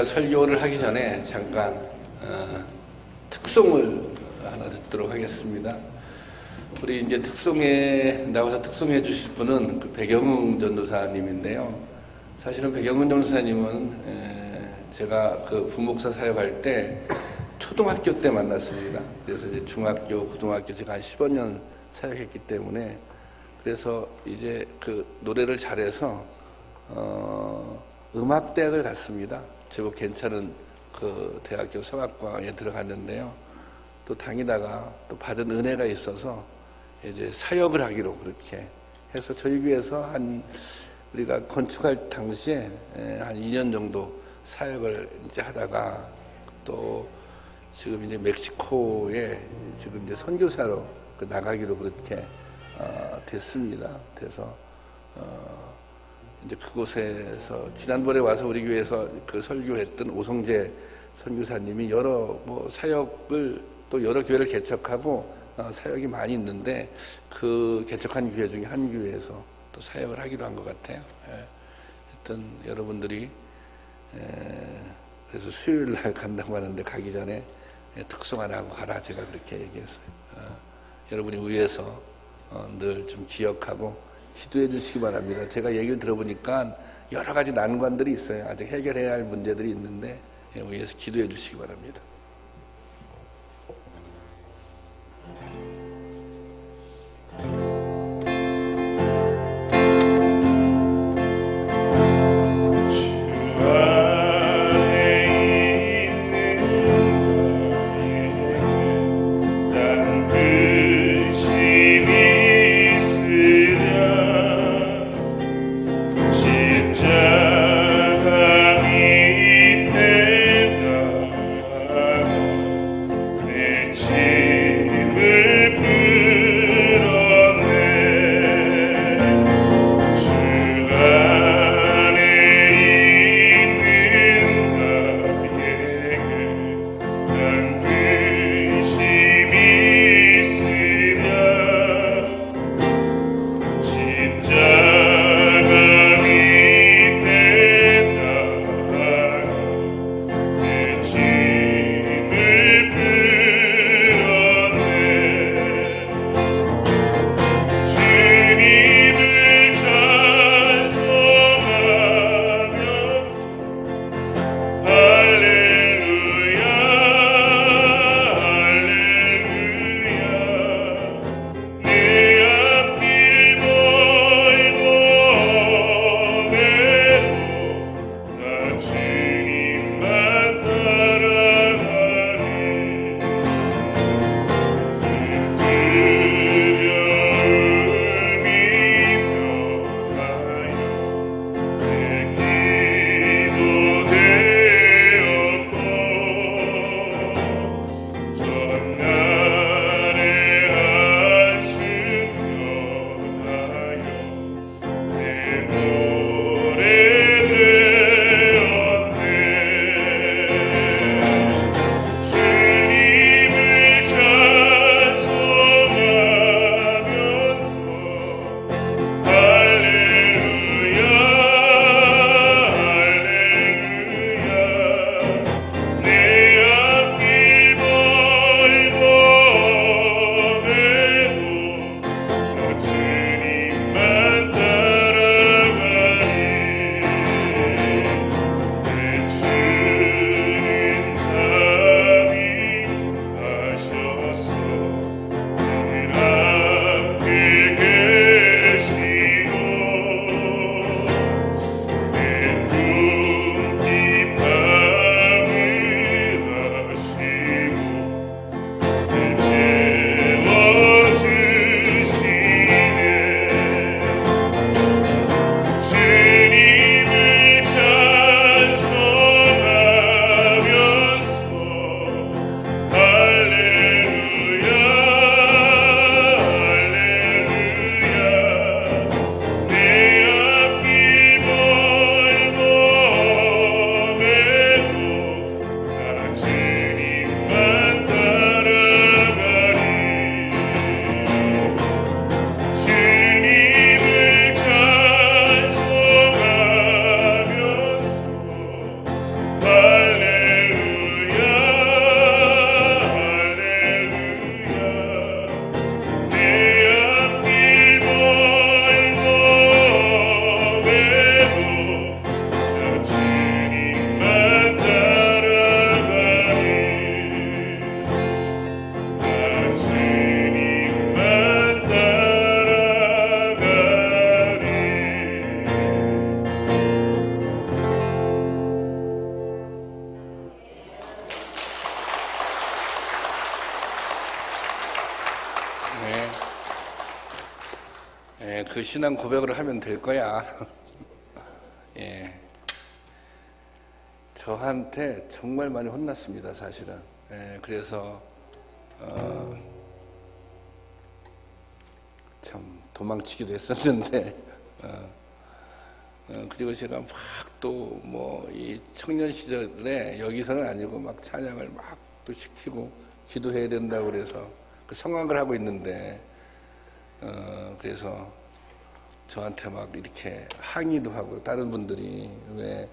설교를 하기 전에 잠깐 특송을 하나 듣도록 하겠습니다. 우리 이제 특송에 나와서 특송해 주실 분은 그 백영웅 전도사님인데요. 사실은 백영웅 전도사님은 제가 그 부목사 사역할 때 초등학교 때 만났습니다. 그래서 이제 중학교, 고등학교 제가 한 15년 사역했기 때문에 그래서 이제 그 노래를 잘해서 음악대학을 갔습니다. 제법 괜찮은 그 대학교 성악과에 들어갔는데요. 또 다니다가 또 받은 은혜가 있어서 이제 사역을 하기로 그렇게 해서 저희 교회에서 우리가 건축할 당시에 한 2년 정도 사역을 이제 하다가 또 지금 이제 멕시코에 지금 이제 선교사로 나가기로 그렇게 됐습니다. 그래서 이제 그곳에서 지난번에 와서 우리 교회에서 그 설교했던 오성재 선교사님이 여러 사역을 또 여러 교회를 개척하고 사역이 많이 있는데 그 개척한 교회 중에 한 교회에서 또 사역을 하기로 한 것 같아요. 하여튼 여러분들이 그래서 수요일 날 간다고 하는데 가기 전에 특송 하나 하고 가라 제가 그렇게 얘기했어요. 여러분이 위해서 늘 좀 기억하고 기도해 주시기 바랍니다. 제가 얘기를 들어보니까 여러 가지 난관들이 있어요. 아직 해결해야 할 문제들이 있는데 위해서 기도해 주시기 바랍니다. 그 신앙 고백을 하면 될 거야. 예. 저한테 정말 많이 혼났습니다, 사실은. 예, 그래서 참 도망치기도 했었는데 그리고 제가 막 또 뭐 이 청년 시절에 여기서는 아니고 막 찬양을 막 또 시키고 기도해야 된다고 그래서 그 성악을 하고 있는데 그래서 저한테 막 이렇게 항의도 하고 다른 분들이 왜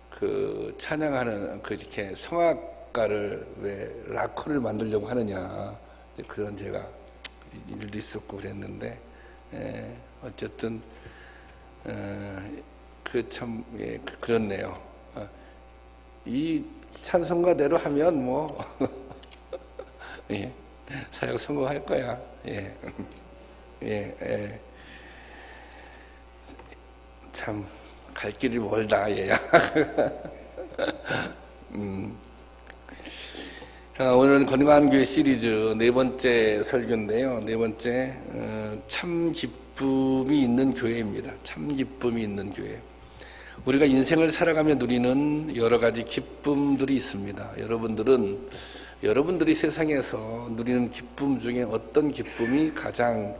그 찬양하는 그 이렇게 성악가를 왜 락커를 만들려고 하느냐 이제 그런 제가 일도 있었고 그랬는데 어쨌든 그 참 예, 그렇네요. 이 찬송가대로 하면 뭐 예, 사역 성공할 거야. 예. 예, 예. 참 갈 길이 멀다 얘야. 오늘은 건강한 교회 시리즈 네 번째 설교인데요. 네 번째 참 기쁨이 있는 교회입니다. 참 기쁨이 있는 교회. 우리가 인생을 살아가며 누리는 여러 가지 기쁨들이 있습니다. 여러분들이 세상에서 누리는 기쁨 중에 어떤 기쁨이 가장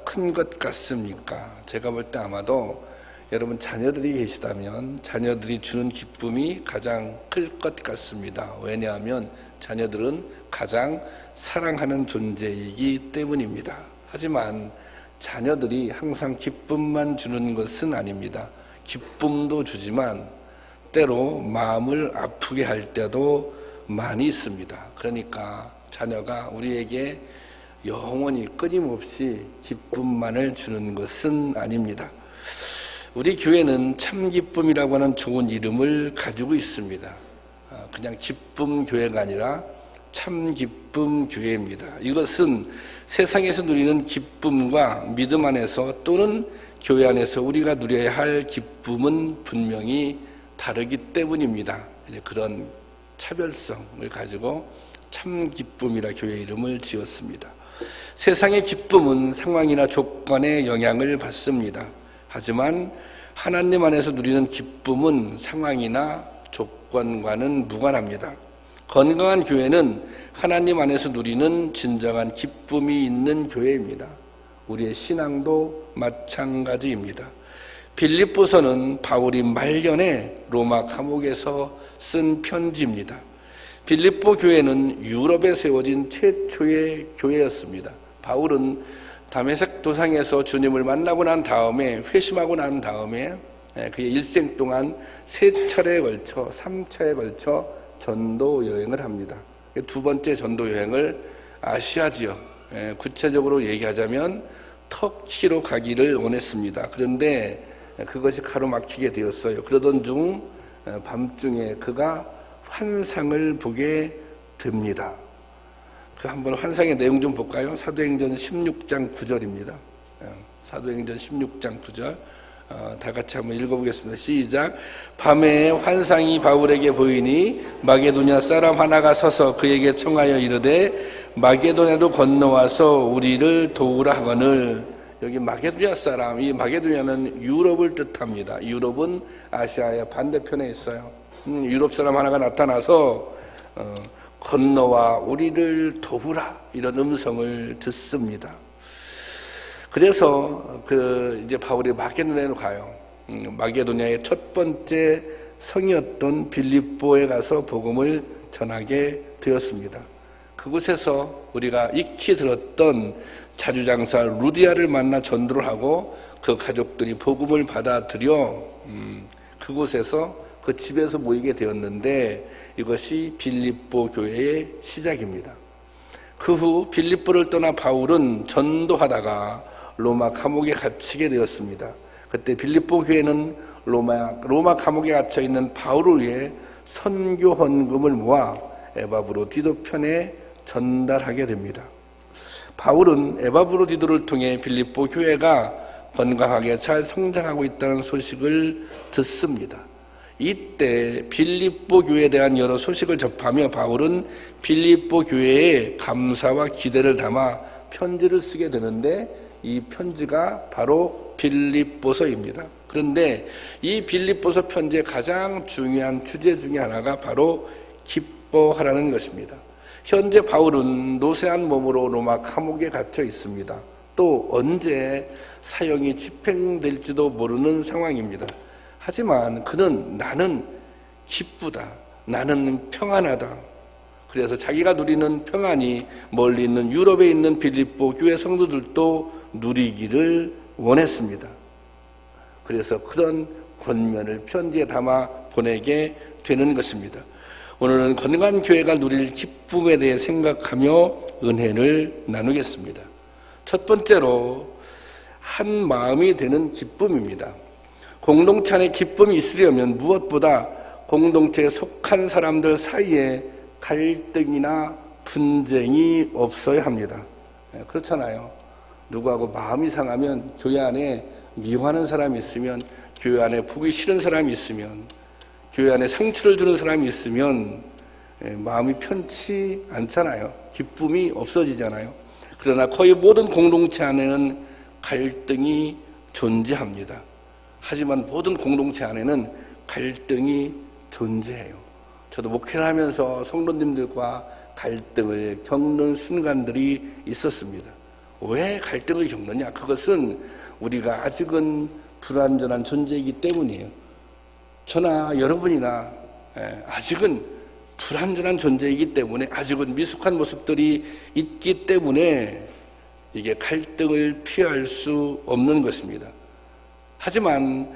큰 것 같습니까? 제가 볼 때 아마도 여러분 자녀들이 계시다면 자녀들이 주는 기쁨이 가장 클 것 같습니다. 왜냐하면 자녀들은 가장 사랑하는 존재이기 때문입니다. 하지만 자녀들이 항상 기쁨만 주는 것은 아닙니다. 기쁨도 주지만 때로 마음을 아프게 할 때도 많이 있습니다. 그러니까 자녀가 우리에게 영원히 끊임없이 기쁨만을 주는 것은 아닙니다. 우리 교회는 참 기쁨이라고 하는 좋은 이름을 가지고 있습니다. 그냥 기쁨 교회가 아니라 참 기쁨 교회입니다. 이것은 세상에서 누리는 기쁨과 믿음 안에서 또는 교회 안에서 우리가 누려야 할 기쁨은 분명히 다르기 때문입니다. 그런 차별성을 가지고 참 기쁨이라 교회 이름을 지었습니다. 세상의 기쁨은 상황이나 조건에 영향을 받습니다. 하지만 하나님 안에서 누리는 기쁨은 상황이나 조건과는 무관합니다. 건강한 교회는 하나님 안에서 누리는 진정한 기쁨이 있는 교회입니다. 우리의 신앙도 마찬가지입니다. 빌립보서는 바울이 말년에 로마 감옥에서 쓴 편지입니다. 빌립보 교회는 유럽에 세워진 최초의 교회였습니다. 바울은 다메섹 도상에서 주님을 만나고 난 다음에 회심하고 난 다음에 그의 일생 동안 3차에 걸쳐 전도 여행을 합니다. 두 번째 전도 여행을 아시아 지역, 구체적으로 얘기하자면 터키로 가기를 원했습니다. 그런데 그것이 가로막히게 되었어요. 그러던 중 밤중에 그가 환상을 보게 됩니다. 그 한번 환상의 내용 좀 볼까요? 사도행전 16장 9절입니다. 사도행전 16장 9절 다 같이 한번 읽어보겠습니다. 시작. 밤에 환상이 바울에게 보이니 마게도냐 사람 하나가 서서 그에게 청하여 이르되 마게도냐로 건너와서 우리를 도우라 하거늘. 여기 마게도냐 사람, 이 마게도냐는 유럽을 뜻합니다. 유럽은 아시아의 반대편에 있어요. 유럽 사람 하나가 나타나서 건너와 우리를 도우라 이런 음성을 듣습니다. 그래서 이제 바울이 마게도냐로 가요. 마게도냐의 첫 번째 성이었던 빌립보에 가서 복음을 전하게 되었습니다. 그곳에서 우리가 익히 들었던 자주장사 루디아를 만나 전도를 하고 그 가족들이 복음을 받아들여 그곳에서 그 집에서 모이게 되었는데 이것이 빌립보 교회의 시작입니다. 그 후 빌립보를 떠나 바울은 전도하다가 로마 감옥에 갇히게 되었습니다. 그때 빌립보 교회는 로마 감옥에 갇혀 있는 바울을 위해 선교 헌금을 모아 에바브로디도 편에 전달하게 됩니다. 바울은 에바브로디도를 통해 빌립보 교회가 건강하게 잘 성장하고 있다는 소식을 듣습니다. 이때 빌립보 교회에 대한 여러 소식을 접하며 바울은 빌립보 교회에 감사와 기대를 담아 편지를 쓰게 되는데 이 편지가 바로 빌립보서입니다. 그런데 이 빌립보서 편지의 가장 중요한 주제 중에 하나가 바로 기뻐하라는 것입니다. 현재 바울은 노쇠한 몸으로 로마 감옥에 갇혀 있습니다. 또 언제 사형이 집행될지도 모르는 상황입니다. 하지만 그는 나는 기쁘다. 나는 평안하다. 그래서 자기가 누리는 평안이 멀리 있는 유럽에 있는 빌립보 교회 성도들도 누리기를 원했습니다. 그래서 그런 권면을 편지에 담아 보내게 되는 것입니다. 오늘은 건강한 교회가 누릴 기쁨에 대해 생각하며 은혜를 나누겠습니다. 첫 번째로 한 마음이 되는 기쁨입니다. 공동체 안에 기쁨이 있으려면 무엇보다 공동체에 속한 사람들 사이에 갈등이나 분쟁이 없어야 합니다. 그렇잖아요. 누구하고 마음이 상하면 교회 안에 미워하는 사람이 있으면, 교회 안에 보기 싫은 사람이 있으면, 교회 안에 상처를 주는 사람이 있으면 마음이 편치 않잖아요. 기쁨이 없어지잖아요. 그러나 거의 모든 공동체 안에는 갈등이 존재합니다. 하지만 모든 공동체 안에는 갈등이 존재해요. 저도 목회를 하면서 성도님들과 갈등을 겪는 순간들이 있었습니다. 왜 갈등을 겪느냐? 그것은 우리가 아직은 불완전한 존재이기 때문이에요. 저나 여러분이나 아직은 불완전한 존재이기 때문에, 아직은 미숙한 모습들이 있기 때문에 이게 갈등을 피할 수 없는 것입니다. 하지만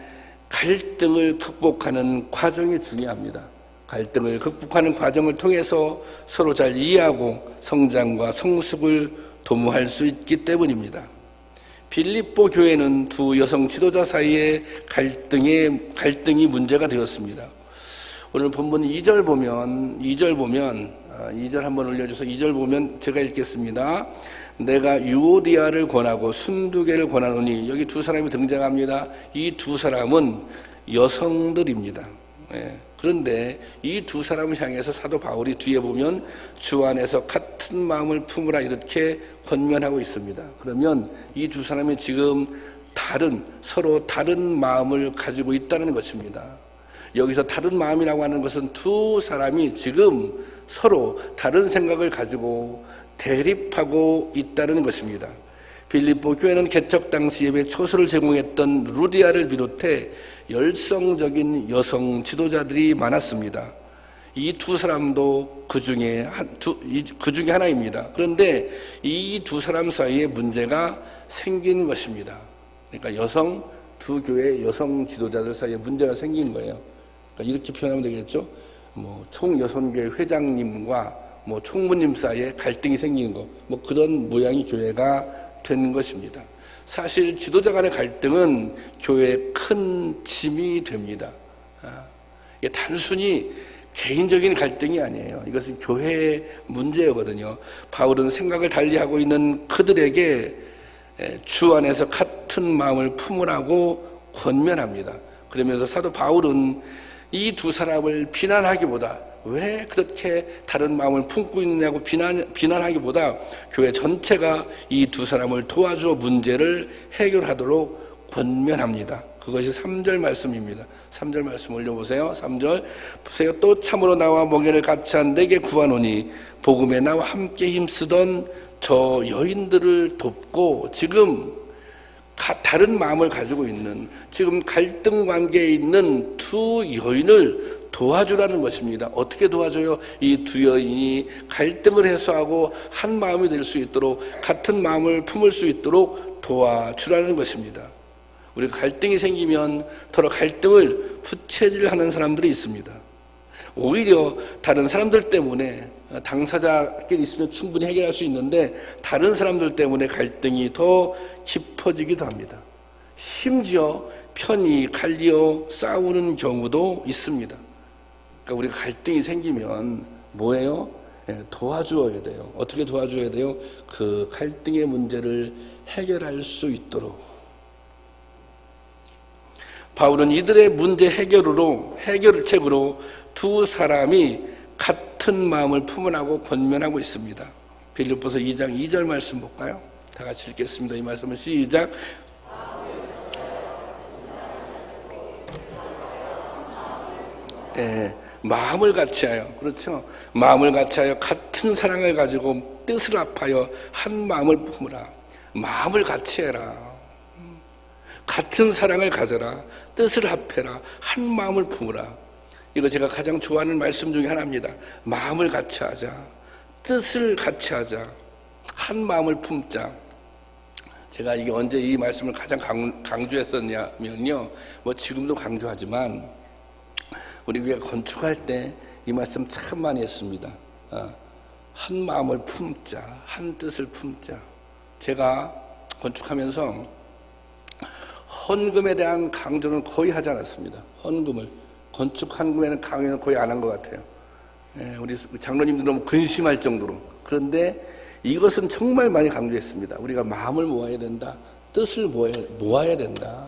갈등을 극복하는 과정이 중요합니다. 갈등을 극복하는 과정을 통해서 서로 잘 이해하고 성장과 성숙을 도모할 수 있기 때문입니다. 빌립보 교회는 두 여성 지도자 사이의 갈등이 문제가 되었습니다. 오늘 본문 2절 보면 2절 한번 올려주세요. 2절 보면 제가 읽겠습니다. 내가 유오디아를 권하고 순두개를 권하노니, 여기 두 사람이 등장합니다. 이 두 사람은 여성들입니다. 그런데 이 두 사람을 향해서 사도 바울이 뒤에 보면 주 안에서 같은 마음을 품으라 이렇게 권면하고 있습니다. 그러면 이 두 사람이 지금 서로 다른 마음을 가지고 있다는 것입니다. 여기서 다른 마음이라고 하는 것은 두 사람이 지금 서로 다른 생각을 가지고 대립하고 있다는 것입니다. 빌립보 교회는 개척 당시 예배 초소를 제공했던 루디아를 비롯해 열성적인 여성 지도자들이 많았습니다. 이 두 사람도 그 중에 하나입니다. 그런데 이 두 사람 사이에 문제가 생긴 것입니다. 그러니까 두 교회 여성 지도자들 사이에 문제가 생긴 거예요. 그러니까 이렇게 표현하면 되겠죠. 총여성교회 회장님과 총무님 사이에 갈등이 생긴 거, 그런 모양이 교회가 된 것입니다. 사실 지도자 간의 갈등은 교회의 큰 짐이 됩니다. 이게 단순히 개인적인 갈등이 아니에요. 이것은 교회의 문제거든요. 바울은 생각을 달리하고 있는 그들에게 주 안에서 같은 마음을 품으라고 권면합니다. 그러면서 사도 바울은 이 두 사람을 비난하기보다, 왜 그렇게 다른 마음을 품고 있느냐고 비난하기보다 교회 전체가 이 두 사람을 도와줘 문제를 해결하도록 권면합니다. 그것이 3절 말씀입니다. 3절 말씀 올려보세요. 3절 보세요. 또 참으로 나와 멍에를 같이 한 내게 구하노니 복음에 나와 함께 힘쓰던 저 여인들을 돕고, 지금 다른 마음을 가지고 있는, 지금 갈등 관계에 있는 두 여인을 도와주라는 것입니다. 어떻게 도와줘요? 이 두 여인이 갈등을 해소하고 한 마음이 될 수 있도록, 같은 마음을 품을 수 있도록 도와주라는 것입니다. 우리가 갈등이 생기면 서로 갈등을 부채질하는 사람들이 있습니다. 오히려 다른 사람들 때문에, 당사자끼리 있으면 충분히 해결할 수 있는데 다른 사람들 때문에 갈등이 더 깊어지기도 합니다. 심지어 편이 갈리어 싸우는 경우도 있습니다. 그러니까 우리가 갈등이 생기면 뭐예요? 도와주어야 돼요. 어떻게 도와줘야 돼요? 그 갈등의 문제를 해결할 수 있도록. 바울은 이들의 문제 해결책으로 두 사람이 같은 마음을 품으라고 권면하고 있습니다. 빌립보서 2장 2절 말씀 볼까요? 다 같이 읽겠습니다. 이 말씀은 시작. 마음을 같이하여, 그렇죠? 마음을 같이하여 같은 사랑을 가지고 뜻을 합하여 한 마음을 품으라. 마음을 같이해라. 같은 사랑을 가져라. 뜻을 합해라. 한 마음을 품으라. 이거 제가 가장 좋아하는 말씀 중에 하나입니다. 마음을 같이하자. 뜻을 같이하자. 한 마음을 품자. 제가 이게 언제 이 말씀을 가장 강조했었냐면요, 뭐 지금도 강조하지만 우리 교회 건축할 때 이 말씀 참 많이 했습니다. 한 마음을 품자, 한 뜻을 품자. 제가 건축하면서 헌금에 대한 강조는 거의 하지 않았습니다. 헌금을, 건축 헌금에는 강요는 거의 안 한 것 같아요. 우리 장로님들 너무 근심할 정도로. 그런데 이것은 정말 많이 강조했습니다. 우리가 마음을 모아야 된다. 뜻을 모아야 된다.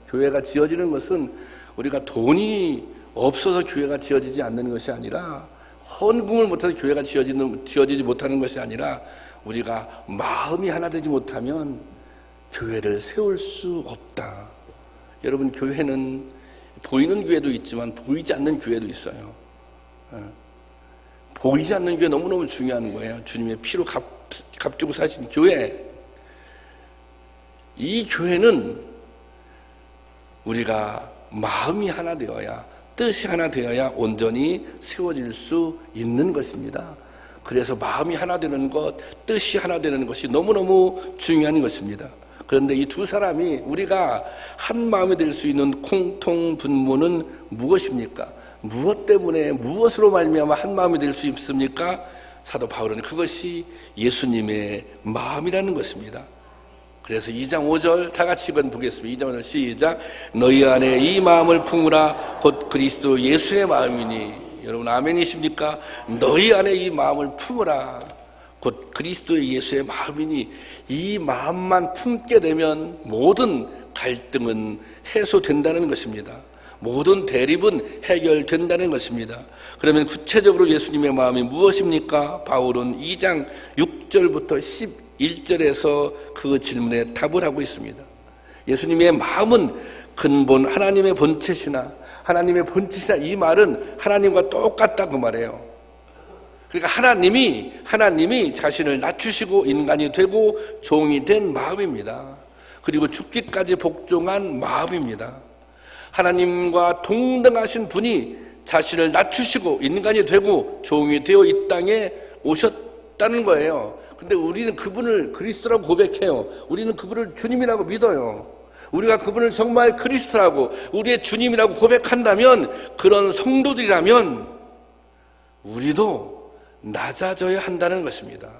교회가 지어지는 것은 우리가 돈이 없어서 교회가 지어지지 않는 것이 아니라, 헌금을 못해서 교회가 지어지지 못하는 것이 아니라, 우리가 마음이 하나 되지 못하면 교회를 세울 수 없다. 여러분, 교회는 보이는 교회도 있지만 보이지 않는 교회도 있어요. 보이지 않는 교회 너무너무 중요한 거예요. 주님의 피로 값주고 사신 교회. 이 교회는 우리가 마음이 하나 되어야, 뜻이 하나 되어야 온전히 세워질 수 있는 것입니다. 그래서 마음이 하나 되는 것, 뜻이 하나 되는 것이 너무너무 중요한 것입니다. 그런데 이 두 사람이, 우리가 한 마음이 될 수 있는 공통 분모는 무엇입니까? 무엇 때문에, 무엇으로 말미암아 한 마음이 될 수 있습니까? 사도 바울은 그것이 예수님의 마음이라는 것입니다. 그래서 2장 5절 다 같이 보겠습니다. 2장 5절 시작. 너희 안에 이 마음을 품으라. 곧 그리스도 예수의 마음이니. 여러분 아멘이십니까? 너희 안에 이 마음을 품으라. 곧 그리스도 예수의 마음이니. 이 마음만 품게 되면 모든 갈등은 해소된다는 것입니다. 모든 대립은 해결된다는 것입니다. 그러면 구체적으로 예수님의 마음이 무엇입니까? 바울은 2장 6절부터 11절에서 그 질문에 답을 하고 있습니다. 예수님의 마음은 근본 하나님의 본체시나, 하나님의 본체시나, 이 말은 하나님과 똑같다고 말해요. 그러니까 하나님이 자신을 낮추시고 인간이 되고 종이 된 마음입니다. 그리고 죽기까지 복종한 마음입니다. 하나님과 동등하신 분이 자신을 낮추시고 인간이 되고 종이 되어 이 땅에 오셨다는 거예요. 근데 우리는 그분을 그리스도라고 고백해요. 우리는 그분을 주님이라고 믿어요. 우리가 그분을 정말 그리스도라고, 우리의 주님이라고 고백한다면, 그런 성도들이라면 우리도 낮아져야 한다는 것입니다.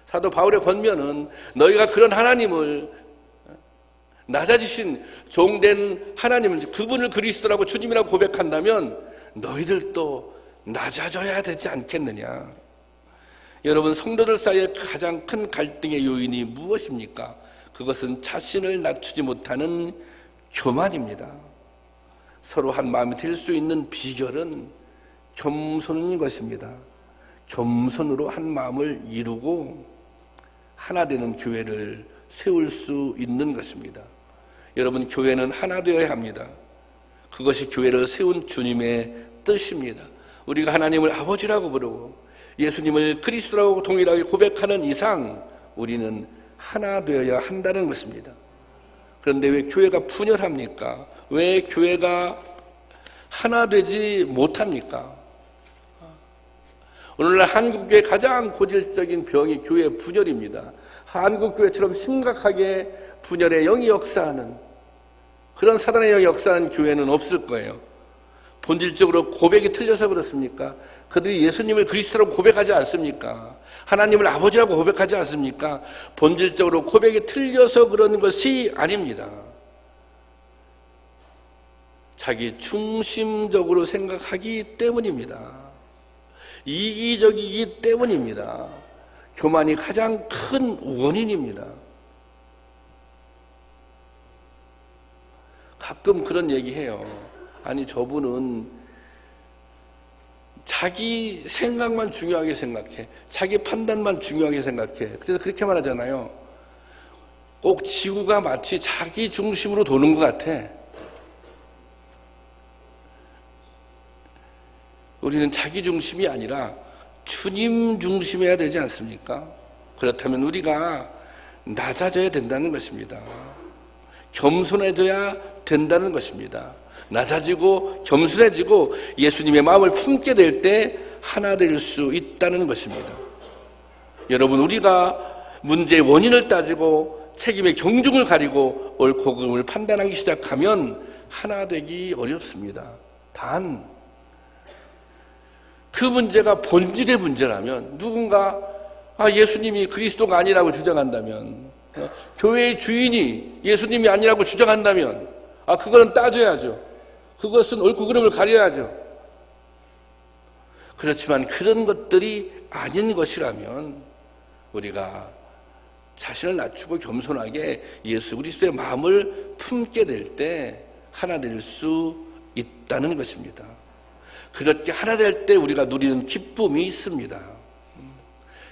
사도 바울의 권면은 너희가 그런 하나님을, 낮아지신 종된 하나님을, 그분을 그리스도라고 주님이라고 고백한다면 너희들도 낮아져야 되지 않겠느냐. 여러분, 성도들 사이에 가장 큰 갈등의 요인이 무엇입니까? 그것은 자신을 낮추지 못하는 교만입니다. 서로 한 마음이 될 수 있는 비결은 겸손인 것입니다. 겸손으로 한 마음을 이루고 하나 되는 교회를 세울 수 있는 것입니다. 여러분, 교회는 하나 되어야 합니다. 그것이 교회를 세운 주님의 뜻입니다. 우리가 하나님을 아버지라고 부르고 예수님을 그리스도라고 동일하게 고백하는 이상 우리는 하나 되어야 한다는 것입니다. 그런데 왜 교회가 분열합니까? 왜 교회가 하나 되지 못합니까? 오늘날 한국교회의 가장 고질적인 병이 교회 분열입니다. 한국교회처럼 심각하게 분열의 영이 역사하는, 그런 사단의 영이 역사하는 교회는 없을 거예요. 본질적으로 고백이 틀려서 그렇습니까? 그들이 예수님을 그리스도라고 고백하지 않습니까? 하나님을 아버지라고 고백하지 않습니까? 본질적으로 고백이 틀려서 그런 것이 아닙니다. 자기 중심적으로 생각하기 때문입니다. 이기적이기 때문입니다. 교만이 가장 큰 원인입니다. 가끔 그런 얘기해요. 아니, 저분은 자기 생각만 중요하게 생각해. 자기 판단만 중요하게 생각해. 그래서 그렇게 말하잖아요. 꼭 지구가 마치 자기 중심으로 도는 것 같아. 우리는 자기 중심이 아니라 주님 중심해야 되지 않습니까? 그렇다면 우리가 낮아져야 된다는 것입니다. 겸손해져야 된다는 것입니다. 낮아지고 겸손해지고 예수님의 마음을 품게 될 때 하나 될 수 있다는 것입니다. 여러분, 우리가 문제의 원인을 따지고 책임의 경중을 가리고 옳고 그름을 판단하기 시작하면 하나 되기 어렵습니다. 단, 그 문제가 본질의 문제라면, 누군가 예수님이 그리스도가 아니라고 주장한다면, 교회의 주인이 예수님이 아니라고 주장한다면, 그거는 따져야죠. 그것은 옳고 그름을 가려야죠. 그렇지만 그런 것들이 아닌 것이라면 우리가 자신을 낮추고 겸손하게 예수 그리스도의 마음을 품게 될 때 하나 될 수 있다는 것입니다. 그렇게 하나 될 때 우리가 누리는 기쁨이 있습니다.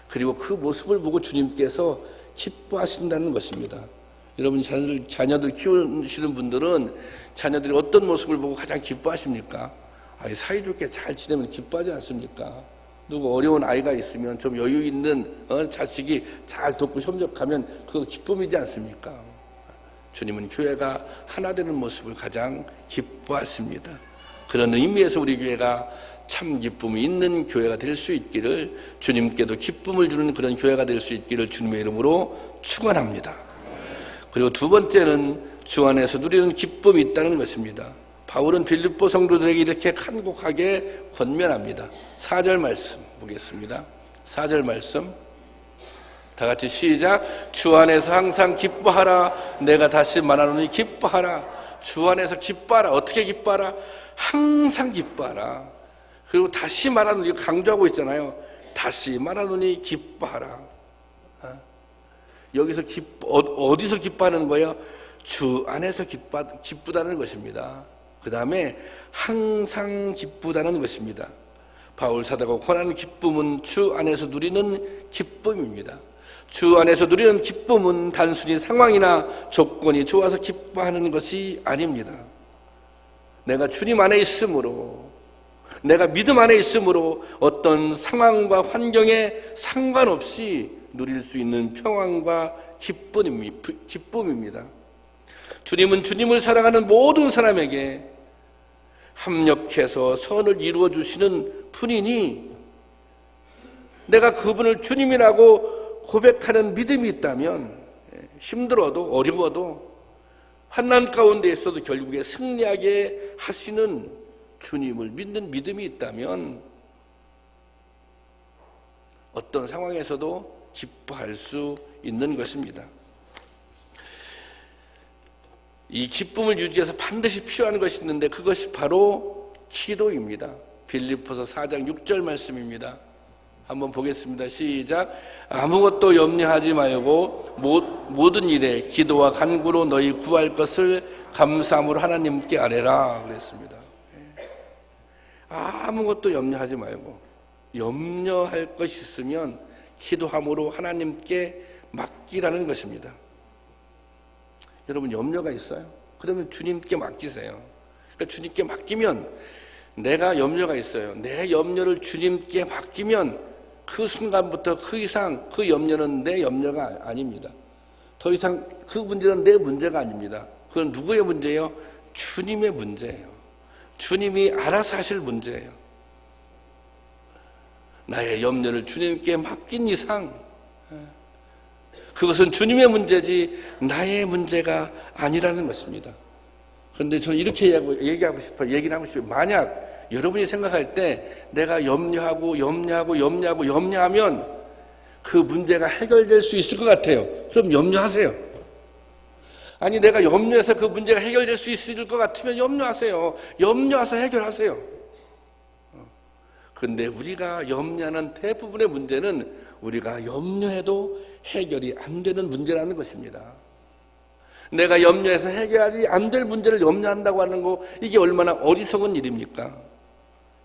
그리고 그 모습을 보고 주님께서 기뻐하신다는 것입니다. 여러분, 자녀들 키우시는 분들은 자녀들이 어떤 모습을 보고 가장 기뻐하십니까? 사이좋게 잘 지내면 기뻐하지 않습니까? 누구 어려운 아이가 있으면 좀 여유 있는 자식이 잘 돕고 협력하면 그거 기쁨이지 않습니까? 주님은 교회가 하나 되는 모습을 가장 기뻐하십니다. 그런 의미에서 우리 교회가 참 기쁨이 있는 교회가 될 수 있기를, 주님께도 기쁨을 주는 그런 교회가 될 수 있기를 주님의 이름으로 축원합니다. 그리고 두 번째는 주 안에서 누리는 기쁨이 있다는 것입니다. 바울은 빌립보 성도들에게 이렇게 간곡하게 권면합니다. 4절 말씀 보겠습니다. 4절 말씀 다 같이 시작. 주 안에서 항상 기뻐하라. 내가 다시 말하노니 기뻐하라. 주 안에서 기뻐하라. 어떻게 기뻐하라? 항상 기뻐하라. 그리고 다시 말하노니, 강조하고 있잖아요. 다시 말하노니 기뻐하라. 여기서 어디서 기뻐하는 거예요? 주 안에서 기쁘다는 것입니다. 그 다음에 항상 기쁘다는 것입니다. 바울 사도가 권하는 기쁨은 주 안에서 누리는 기쁨입니다. 주 안에서 누리는 기쁨은 단순히 상황이나 조건이 좋아서 기뻐하는 것이 아닙니다. 내가 주님 안에 있으므로, 내가 믿음 안에 있으므로 어떤 상황과 환경에 상관없이 누릴 수 있는 평안과 기쁨입니다. 주님은 주님을 사랑하는 모든 사람에게 합력해서 선을 이루어 주시는 분이니, 내가 그분을 주님이라고 고백하는 믿음이 있다면 힘들어도 어려워도 환난 가운데 있어도 결국에 승리하게 하시는 주님을 믿는 믿음이 있다면 어떤 상황에서도 기뻐할 수 있는 것입니다. 이 기쁨을 유지해서 반드시 필요한 것이 있는데 그것이 바로 기도입니다. 빌립보서 4장 6절 말씀입니다. 한번 보겠습니다. 시작. 아무것도 염려하지 말고 모든 일에 기도와 간구로 너희 구할 것을 감사함으로 하나님께 아뢰라 그랬습니다. 아무것도 염려하지 말고, 염려할 것이 있으면 기도함으로 하나님께 맡기라는 것입니다. 여러분, 염려가 있어요? 그러면 주님께 맡기세요. 그러니까 주님께 맡기면, 내가 염려가 있어요. 내 염려를 주님께 맡기면 그 순간부터 그 이상 그 염려는 내 염려가 아닙니다. 더 이상 그 문제는 내 문제가 아닙니다. 그건 누구의 문제예요? 주님의 문제예요. 주님이 알아서 하실 문제예요. 나의 염려를 주님께 맡긴 이상 그것은 주님의 문제지 나의 문제가 아니라는 것입니다. 그런데 저는 이렇게 얘기하고 싶어요. 만약 여러분이 생각할 때 내가 염려하면 그 문제가 해결될 수 있을 것 같아요. 그럼 염려하세요. 아니, 내가 염려해서 그 문제가 해결될 수 있을 것 같으면 염려하세요. 염려해서 해결하세요. 그런데 우리가 염려하는 대부분의 문제는 우리가 염려해도 해결이 안 되는 문제라는 것입니다. 내가 염려해서 해결이 안 될 문제를 염려한다고 하는 거, 이게 얼마나 어리석은 일입니까?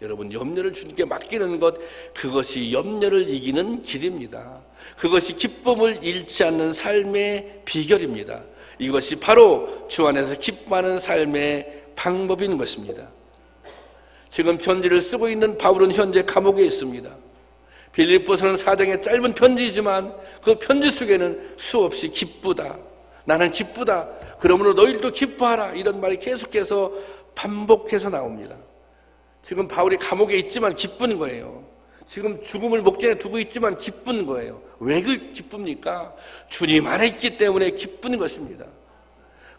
여러분, 염려를 주님께 맡기는 것, 그것이 염려를 이기는 길입니다. 그것이 기쁨을 잃지 않는 삶의 비결입니다. 이것이 바로 주 안에서 기뻐하는 삶의 방법인 것입니다. 지금 편지를 쓰고 있는 바울은 현재 감옥에 있습니다. 빌립보서는 4장의 짧은 편지지만 그 편지 속에는 수없이 기쁘다, 나는 기쁘다, 그러므로 너희들도 기뻐하라, 이런 말이 계속해서 반복해서 나옵니다. 지금 바울이 감옥에 있지만 기쁜 거예요. 지금 죽음을 목전에 두고 있지만 기쁜 거예요. 왜 기쁩니까? 주님 안에 있기 때문에 기쁜 것입니다.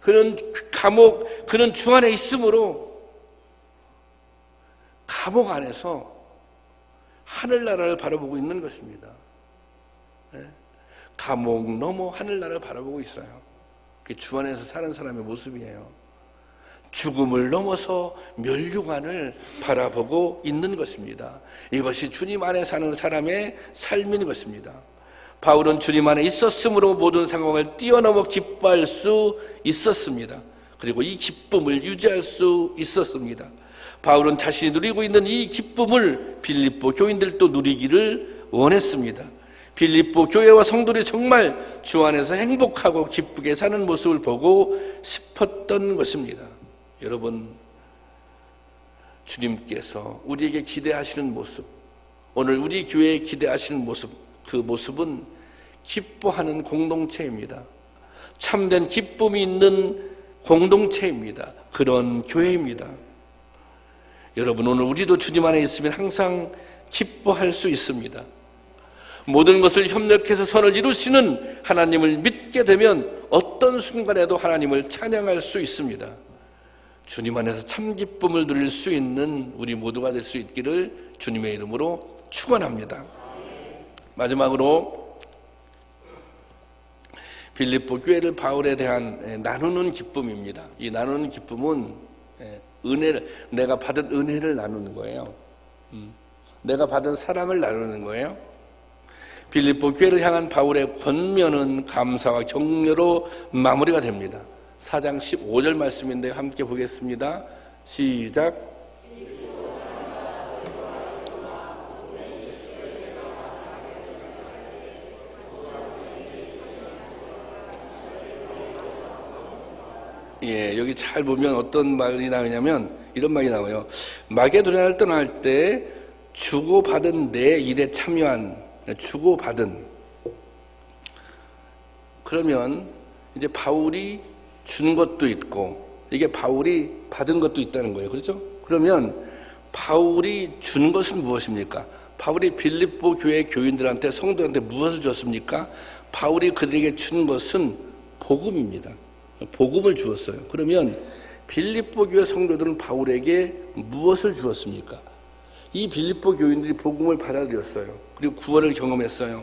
그는 감옥, 그는 주 안에 있으므로 감옥 안에서 하늘나라를 바라보고 있는 것입니다. 감옥 넘어 하늘나라를 바라보고 있어요. 그게 주 안에서 사는 사람의 모습이에요. 죽음을 넘어서 멸류관을 바라보고 있는 것입니다. 이것이 주님 안에 사는 사람의 삶인 것입니다. 바울은 주님 안에 있었으므로 모든 상황을 뛰어넘어 기뻐할 수 있었습니다. 그리고 이 기쁨을 유지할 수 있었습니다. 바울은 자신이 누리고 있는 이 기쁨을 빌립보 교인들도 누리기를 원했습니다. 빌립보 교회와 성도들이 정말 주 안에서 행복하고 기쁘게 사는 모습을 보고 싶었던 것입니다. 여러분, 주님께서 우리에게 기대하시는 모습, 오늘 우리 교회에 기대하시는 모습, 그 모습은 기뻐하는 공동체입니다. 참된 기쁨이 있는 공동체입니다. 그런 교회입니다. 여러분, 오늘 우리도 주님 안에 있으면 항상 기뻐할 수 있습니다. 모든 것을 협력해서 선을 이루시는 하나님을 믿게 되면 어떤 순간에도 하나님을 찬양할 수 있습니다. 주님 안에서 참 기쁨을 누릴 수 있는 우리 모두가 될 수 있기를 주님의 이름으로 축원합니다. 마지막으로 빌립보 교회를 바울에 대한 나누는 기쁨입니다. 이 나누는 기쁨은 은혜를, 내가 받은 은혜를 나누는 거예요. 내가 받은 사랑을 나누는 거예요. 빌립보 교회를 향한 바울의 권면은 감사와 격려로 마무리가 됩니다. 4장 15절 말씀인데 함께 보겠습니다. 시작. 예, 여기 잘 보면 어떤 말이 나오냐면 이런 말이 나와요. 마게도냐를 떠날 때 주고받은 내 일에 참여한, 주고받은, 그러면 이제 바울이 준 것도 있고 이게 바울이 받은 것도 있다는 거예요. 그렇죠? 그러면 바울이 준 것은 무엇입니까? 바울이 빌립보 교회 교인들한테, 성도들한테 무엇을 줬습니까? 바울이 그들에게 준 것은 복음입니다. 복음을 주었어요. 그러면 빌립보 교회 성도들은 바울에게 무엇을 주었습니까? 이 빌립보 교인들이 복음을 받아들였어요. 그리고 구원을 경험했어요.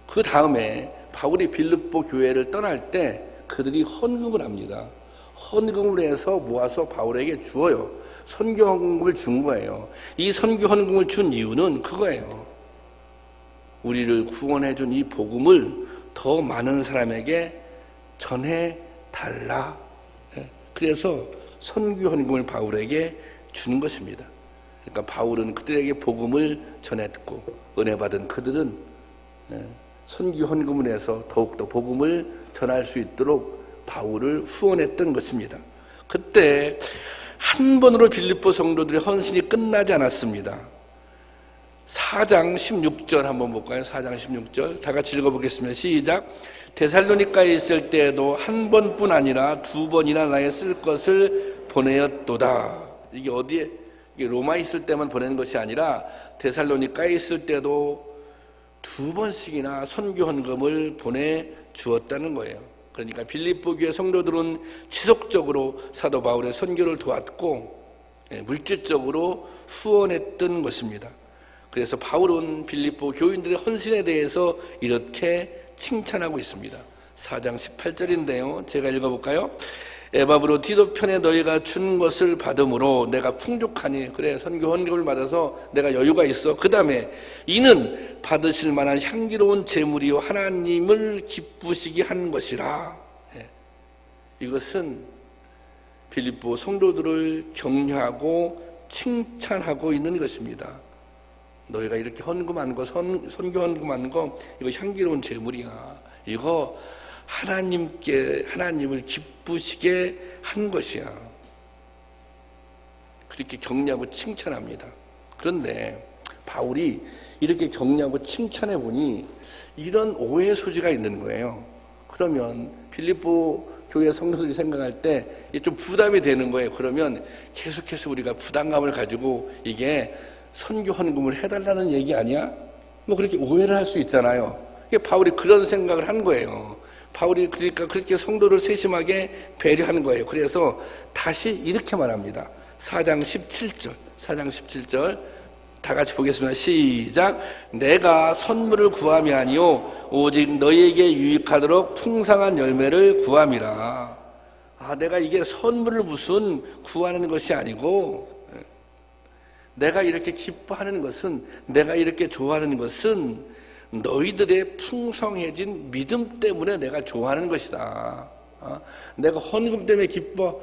그 다음에 바울이 빌립보 교회를 떠날 때 그들이 헌금을 합니다. 헌금을 해서 모아서 바울에게 주어요. 선교 헌금을 준 거예요. 이 선교 헌금을 준 이유는 그거예요. 우리를 구원해 준 이 복음을 더 많은 사람에게 전해달라. 그래서 선교 헌금을 바울에게 준 것입니다. 그러니까 바울은 그들에게 복음을 전했고 은혜 받은 그들은 선교 헌금을 해서 더욱더 복음을 전할 수 있도록 바울을 후원했던 것입니다. 그때 한 번으로 빌립보 성도들의 헌신이 끝나지 않았습니다. 4장 16절 한번 볼까요? 4장 16절 다 같이 읽어보겠습니다. 시작. 데살로니가에 있을 때에도 한 번뿐 아니라 두 번이나 나의 쓸 것을 보내었도다. 이게 어디에? 이게 로마에 있을 때만 보낸 것이 아니라 데살로니가에 있을 때도 두 번씩이나 선교 헌금을 보내주었다는 거예요. 그러니까 빌립보 교회 성도들은 지속적으로 사도 바울의 선교를 도왔고 물질적으로 후원했던 것입니다. 그래서 바울은 빌립보 교인들의 헌신에 대해서 이렇게 칭찬하고 있습니다. 4장 18절인데요. 제가 읽어볼까요? 에바브로 디도 편에 너희가 준 것을 받음으로 내가 풍족하니, 그래, 선교 헌금을 받아서 내가 여유가 있어. 그 다음에 이는 받으실 만한 향기로운 제물이요 하나님을 기쁘시게 한 것이라. 이것은 빌립보 성도들을 격려하고 칭찬하고 있는 것입니다. 너희가 이렇게 헌금하는 거, 선교 헌금하는 거, 이거 향기로운 제물이야. 이거 하나님을 기쁘시게 한 것이야. 그렇게 격려하고 칭찬합니다. 그런데 바울이 이렇게 격려하고 칭찬해 보니 이런 오해의 소지가 있는 거예요. 그러면 빌립보 교회 성도들이 생각할 때 좀 부담이 되는 거예요. 그러면 계속해서 우리가 부담감을 가지고 이게 선교 헌금을 해달라는 얘기 아니야? 뭐 그렇게 오해를 할 수 있잖아요. 바울이 그런 생각을 한 거예요. 바울이 그러니까 그렇게 성도를 세심하게 배려하는 거예요. 그래서 다시 이렇게 말합니다. 4장 17절 다 같이 보겠습니다. 시작. 내가 선물을 구함이 아니요 오직 너희에게 유익하도록 풍성한 열매를 구함이라. 내가 이게 선물을 무슨 구하는 것이 아니고, 내가 이렇게 기뻐하는 것은, 내가 이렇게 좋아하는 것은 너희들의 풍성해진 믿음 때문에 내가 좋아하는 것이다. 내가 헌금 때문에 기뻐.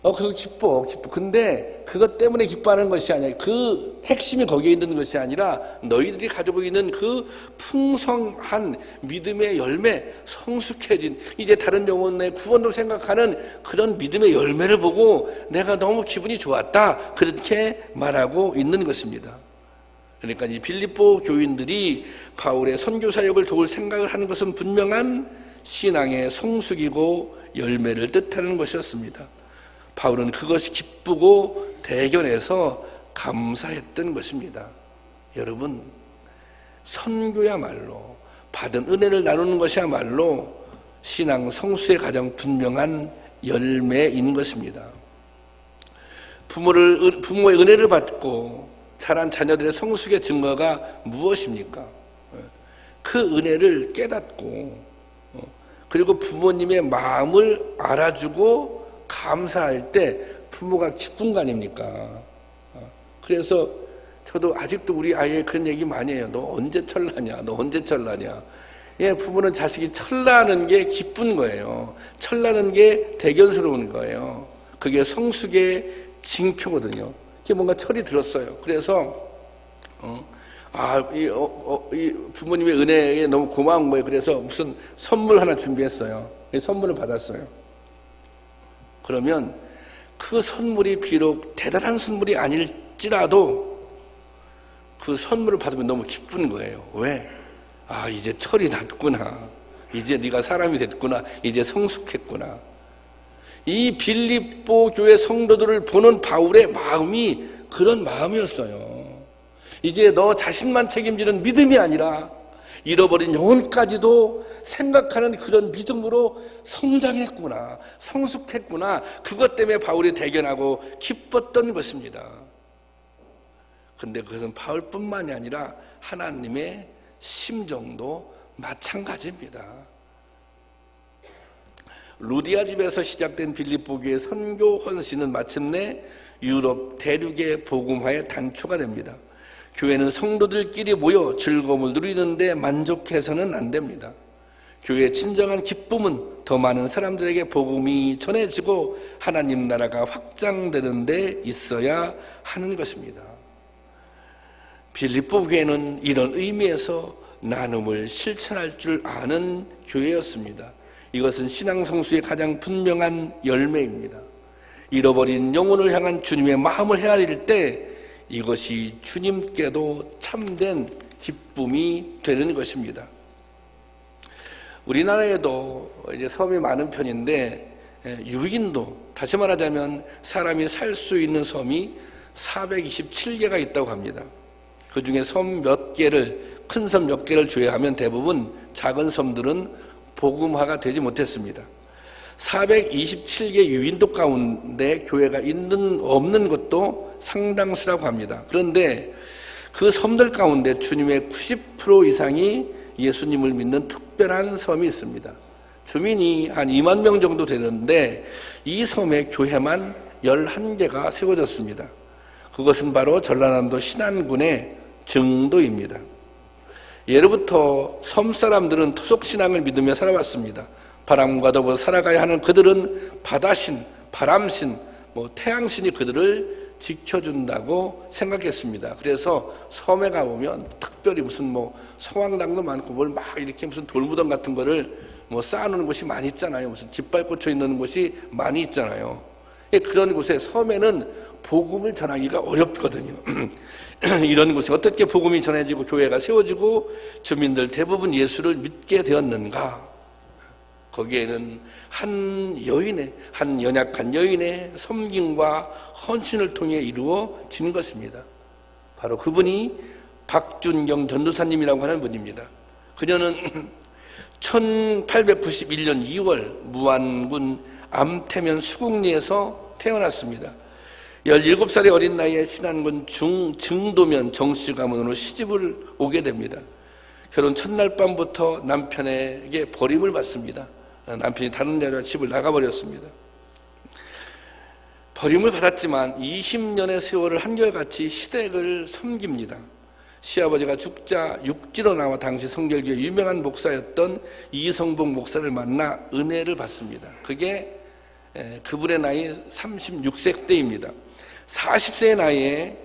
그거 기뻐. 근데 그것 때문에 기뻐하는 것이 아니라, 그 핵심이 거기에 있는 것이 아니라 너희들이 가지고 있는 그 풍성한 믿음의 열매, 성숙해진, 이제 다른 영혼의 구원으로 생각하는 그런 믿음의 열매를 보고 내가 너무 기분이 좋았다. 그렇게 말하고 있는 것입니다. 그러니까 이 빌립보 교인들이 바울의 선교 사역을 도울 생각을 하는 것은 분명한 신앙의 성숙이고 열매를 뜻하는 것이었습니다. 바울은 그것이 기쁘고 대견해서 감사했던 것입니다. 여러분, 선교야말로 받은 은혜를 나누는 것이야말로 신앙 성수의 가장 분명한 열매인 것입니다. 부모의 은혜를 받고 자란 자녀들의 성숙의 증거가 무엇입니까? 그 은혜를 깨닫고 그리고 부모님의 마음을 알아주고 감사할 때 부모가 기쁜 거 아닙니까? 그래서 저도 아직도 우리 아이에 그런 얘기 많이 해요. 너 언제 철나냐? 너 언제 철나냐? 예, 부모는 자식이 철나는 게 기쁜 거예요. 철나는 게 대견스러운 거예요. 그게 성숙의 징표거든요. 이게 뭔가 철이 들었어요. 그래서 이 부모님의 은혜에 너무 고마운 거예요. 그래서 무슨 선물 하나 준비했어요. 선물을 받았어요. 그러면 그 선물이 비록 대단한 선물이 아닐지라도 그 선물을 받으면 너무 기쁜 거예요. 왜? 이제 철이 났구나. 이제 네가 사람이 됐구나. 이제 성숙했구나. 이 빌립보 교회 성도들을 보는 바울의 마음이 그런 마음이었어요. 이제 너 자신만 책임지는 믿음이 아니라 잃어버린 영혼까지도 생각하는 그런 믿음으로 성장했구나, 성숙했구나. 그것 때문에 바울이 대견하고 기뻤던 것입니다. 그런데 그것은 바울뿐만이 아니라 하나님의 심정도 마찬가지입니다. 루디아 집에서 시작된 빌립보 교회의 선교 헌신은 마침내 유럽 대륙의 복음화의 단초가 됩니다. 교회는 성도들끼리 모여 즐거움을 누리는데 만족해서는 안 됩니다. 교회의 진정한 기쁨은 더 많은 사람들에게 복음이 전해지고 하나님 나라가 확장되는 데 있어야 하는 것입니다. 빌립보 교회는 이런 의미에서 나눔을 실천할 줄 아는 교회였습니다. 이것은 신앙 성수의 가장 분명한 열매입니다. 잃어버린 영혼을 향한 주님의 마음을 헤아릴 때 이것이 주님께도 참된 기쁨이 되는 것입니다. 우리나라에도 이제 섬이 많은 편인데 유인도, 다시 말하자면 사람이 살 수 있는 섬이 427개가 있다고 합니다. 그 중에 섬 몇 개를, 큰 섬 몇 개를 제외하면 대부분 작은 섬들은 복음화가 되지 못했습니다. 427개 유인도 가운데 교회가 있는 없는 것도 상당수라고 합니다. 그런데 그 섬들 가운데 주님의 90% 이상이 예수님을 믿는 특별한 섬이 있습니다. 주민이 한 2만 명 정도 되는데 이 섬에 교회만 11개가 세워졌습니다. 그것은 바로 전라남도 신안군의 증도입니다. 예로부터 섬 사람들은 토속신앙을 믿으며 살아왔습니다. 바람과 더불어 살아가야 하는 그들은 바다신, 바람신, 태양신이 그들을 지켜준다고 생각했습니다. 그래서 섬에 가보면 특별히 무슨 뭐 성황당도 많고 뭘 막 이렇게 무슨 돌무덤 같은 거를 뭐 쌓아놓은 곳이 많이 있잖아요. 무슨 깃발 꽂혀 있는 곳이 많이 있잖아요. 그런 곳에 섬에는 복음을 전하기가 어렵거든요. 이런 곳에 어떻게 복음이 전해지고 교회가 세워지고 주민들 대부분 예수를 믿게 되었는가? 거기에는 한 연약한 여인의 섬김과 헌신을 통해 이루어진 것입니다. 바로 그분이 박준경 전도사님이라고 하는 분입니다. 그녀는 1891년 2월 무안군 암태면 수국리에서 태어났습니다. 17살의 어린 나이에 신안군 증도면 정씨 가문으로 시집을 오게 됩니다. 결혼 첫날 밤부터 남편에게 버림을 받습니다. 남편이 다른 데로 집을 나가버렸습니다. 버림을 받았지만 20년의 세월을 한결같이 시댁을 섬깁니다. 시아버지가 죽자 육지로 나와 당시 성결교회 유명한 목사였던 이성복 목사를 만나 은혜를 받습니다. 그게 그분의 나이 36세 때입니다. 40세의 나이에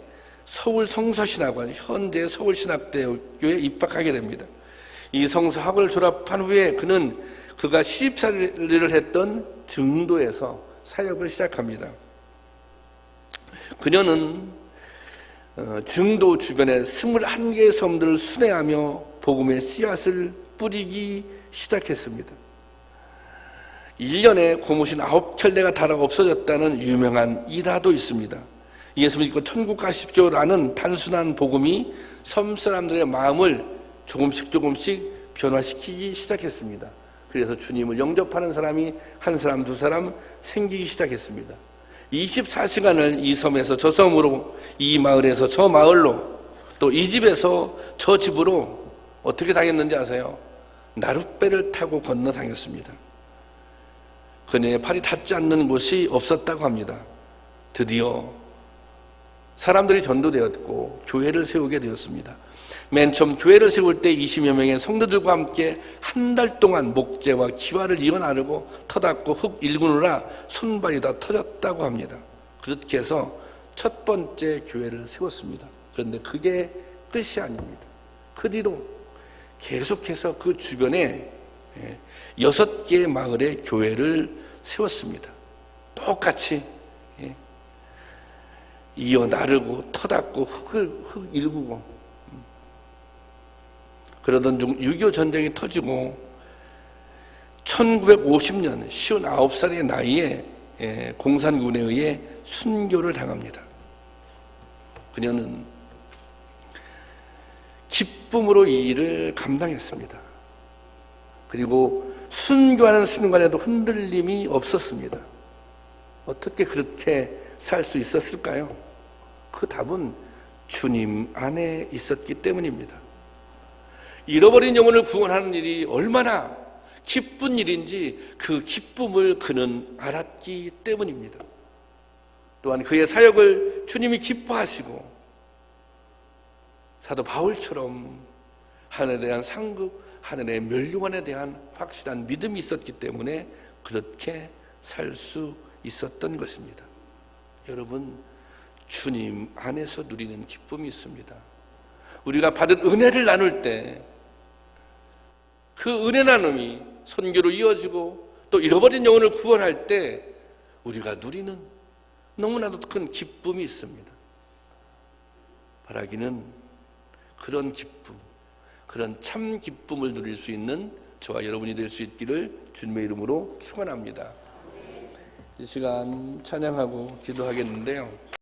서울 성서신학원, 현재 서울신학대학교에 입학하게 됩니다. 이 성서학을 졸업한 후에 그가 시집살이를 했던 증도에서 사역을 시작합니다. 그녀는 증도 주변의 21개의 섬들을 순회하며 복음의 씨앗을 뿌리기 시작했습니다. 1년에 고무신 9켤레가 닳아 없어졌다는 유명한 일화도 있습니다. 예수 믿고 천국 가십시오라는 단순한 복음이 섬 사람들의 마음을 조금씩 변화시키기 시작했습니다. 그래서 주님을 영접하는 사람이 한 사람, 두 사람 생기기 시작했습니다. 24시간을 이 섬에서 저 섬으로, 이 마을에서 저 마을로, 또 이 집에서 저 집으로 어떻게 당했는지 아세요? 나룻배를 타고 건너 다녔습니다. 그녀의 팔이 닿지 않는 곳이 없었다고 합니다. 드디어 사람들이 전도되었고 교회를 세우게 되었습니다. 맨 처음 교회를 세울 때 20여 명의 성도들과 함께 한 달 동안 목재와 기와를 이어 나르고 터닫고 흙 일구느라 손발이 다 터졌다고 합니다. 그렇게 해서 첫 번째 교회를 세웠습니다. 그런데 그게 끝이 아닙니다. 그 뒤로 계속해서 그 주변에 6개의 마을의 교회를 세웠습니다. 똑같이 이어 나르고 터닫고 흙 일구고. 그러던 중 6.25 전쟁이 터지고 1950년 59살의 나이에 공산군에 의해 순교를 당합니다. 그녀는 기쁨으로 이 일을 감당했습니다. 그리고 순교하는 순간에도 흔들림이 없었습니다. 어떻게 그렇게 살 수 있었을까요? 그 답은 주님 안에 있었기 때문입니다. 잃어버린 영혼을 구원하는 일이 얼마나 기쁜 일인지 그 기쁨을 그는 알았기 때문입니다. 또한 그의 사역을 주님이 기뻐하시고 사도 바울처럼 하늘에 대한 상급, 하늘의 멸류관에 대한 확실한 믿음이 있었기 때문에 그렇게 살 수 있었던 것입니다. 여러분, 주님 안에서 누리는 기쁨이 있습니다. 우리가 받은 은혜를 나눌 때 그 은혜 나눔이 선교로 이어지고 또 잃어버린 영혼을 구원할 때 우리가 누리는 너무나도 큰 기쁨이 있습니다. 바라기는 그런 기쁨, 그런 참 기쁨을 누릴 수 있는 저와 여러분이 될 수 있기를 주님의 이름으로 축원합니다. 이 시간 찬양하고 기도하겠는데요.